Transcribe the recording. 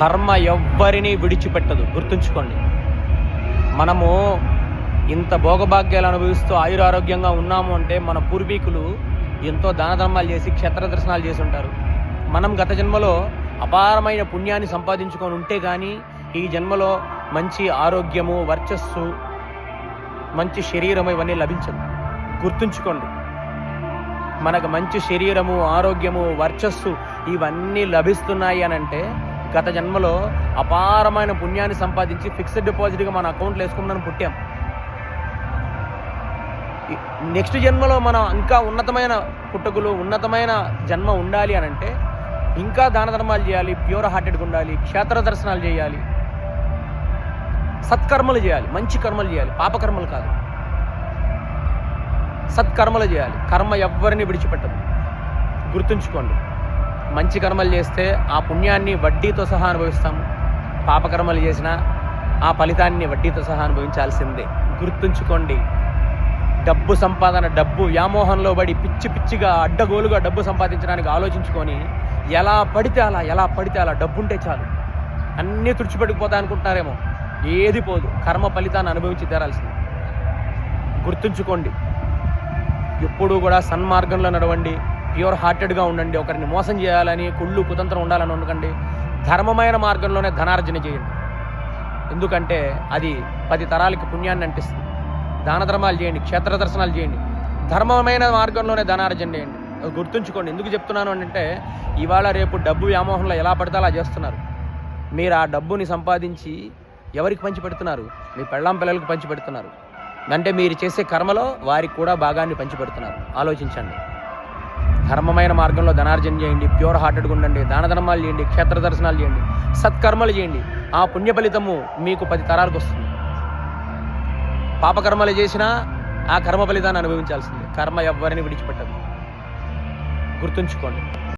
కర్మ ఎవ్వరిని విడిచిపెట్టదు, గుర్తుంచుకోండి. మనము ఇంత భోగభాగ్యాలు అనుభవిస్తూ ఆయురారోగ్యంగా ఉన్నాము అంటే మన పూర్వీకులు ఎంతో దాన ధర్మాలు చేసి క్షేత్ర దర్శనాలు చేసి ఉంటారు. మనం గత జన్మలో అపారమైన పుణ్యాన్ని సంపాదించుకొని ఉంటే కానీ ఈ జన్మలో మంచి ఆరోగ్యము, వర్చస్సు, మంచి శరీరము ఇవన్నీ లభించదు. గుర్తుంచుకోండి, మనకు మంచి శరీరము, ఆరోగ్యము, వర్చస్సు ఇవన్నీ లభిస్తున్నాయి అని అంటే గత జన్మలో అపారమైన పుణ్యాన్ని సంపాదించి ఫిక్స్డ్ డిపాజిట్గా మన అకౌంట్లో వేసుకుని పుట్టాం. నెక్స్ట్ జన్మలో మనం ఇంకా ఉన్నతమైన పుట్టుకలు, ఉన్నతమైన జన్మ ఉండాలి అని అంటే ఇంకా దాన ధర్మాలు చేయాలి, ప్యూర్ హార్టెడ్గా ఉండాలి, క్షేత్ర దర్శనాలు చేయాలి, సత్కర్మలు చేయాలి, మంచి కర్మలు చేయాలి, పాపకర్మలు కాదు, సత్కర్మలు చేయాలి. కర్మ ఎవ్వరిని విడిచిపెట్టదు, గుర్తుంచుకోండి. మంచి కర్మలు చేస్తే ఆ పుణ్యాన్ని వడ్డీతో సహా అనుభవిస్తాము. పాపకర్మలు చేసినా ఆ ఫలితాన్ని వడ్డీతో సహా అనుభవించాల్సిందే, గుర్తుంచుకోండి. డబ్బు సంపాదన, డబ్బు వ్యామోహంలో పడి పిచ్చి పిచ్చిగా అడ్డగోలుగా డబ్బు సంపాదించడానికి ఆలోచించుకొని ఎలా పడితే అలా డబ్బు ఉంటే చాలు అన్నీ తుడిచిపెట్టుకుపోతా అనుకుంటున్నారేమో. ఏది పోదు, కర్మ ఫలితాన్ని అనుభవించి తీరాల్సింది. గుర్తుంచుకోండి, ఎప్పుడూ కూడా సన్మార్గంలో నడవండి, ప్యూర్ హార్టెడ్గా ఉండండి. ఒకరిని మోసం చేయాలని, కుళ్ళు కుతంత్రం ఉండాలని ఉండకండి. ధర్మమైన మార్గంలోనే ధనార్జన చేయండి, ఎందుకంటే అది 10 తరాలకి పుణ్యాన్ని అంటిస్తుంది. దాన ధర్మాలు చేయండి, క్షేత్ర దర్శనాలు చేయండి, ధర్మమైన మార్గంలోనే ధనార్జన చేయండి. గుర్తుంచుకోండి. ఎందుకు చెప్తున్నాను అంటే ఇవాళ రేపు డబ్బు వ్యామోహంలో ఎలా పడితే అలా చేస్తున్నారు. మీరు ఆ డబ్బుని సంపాదించి ఎవరికి పంచి పెడుతున్నారు? మీ పెళ్ళాం పిల్లలకు పంచి పెడుతున్నారు. అంటే మీరు చేసే కర్మలో వారికి కూడా భాగాన్ని పంచి పెడుతున్నారు. ఆలోచించండి. ధర్మమైన మార్గంలో ధనార్జన చేయండి, ప్యూర్ హార్టెడ్గా ఉండండి, దాన ధర్మాలు చేయండి, క్షేత్ర దర్శనాలు చేయండి, సత్కర్మలు చేయండి. ఆ పుణ్య ఫలితము మీకు 10 తరాలకు వస్తుంది. పాపకర్మలు చేసినా ఆ కర్మ ఫలితాన్ని అనుభవించాల్సిందే. కర్మ ఎవ్వరిని విడిచిపెట్టదు, గుర్తుంచుకోండి.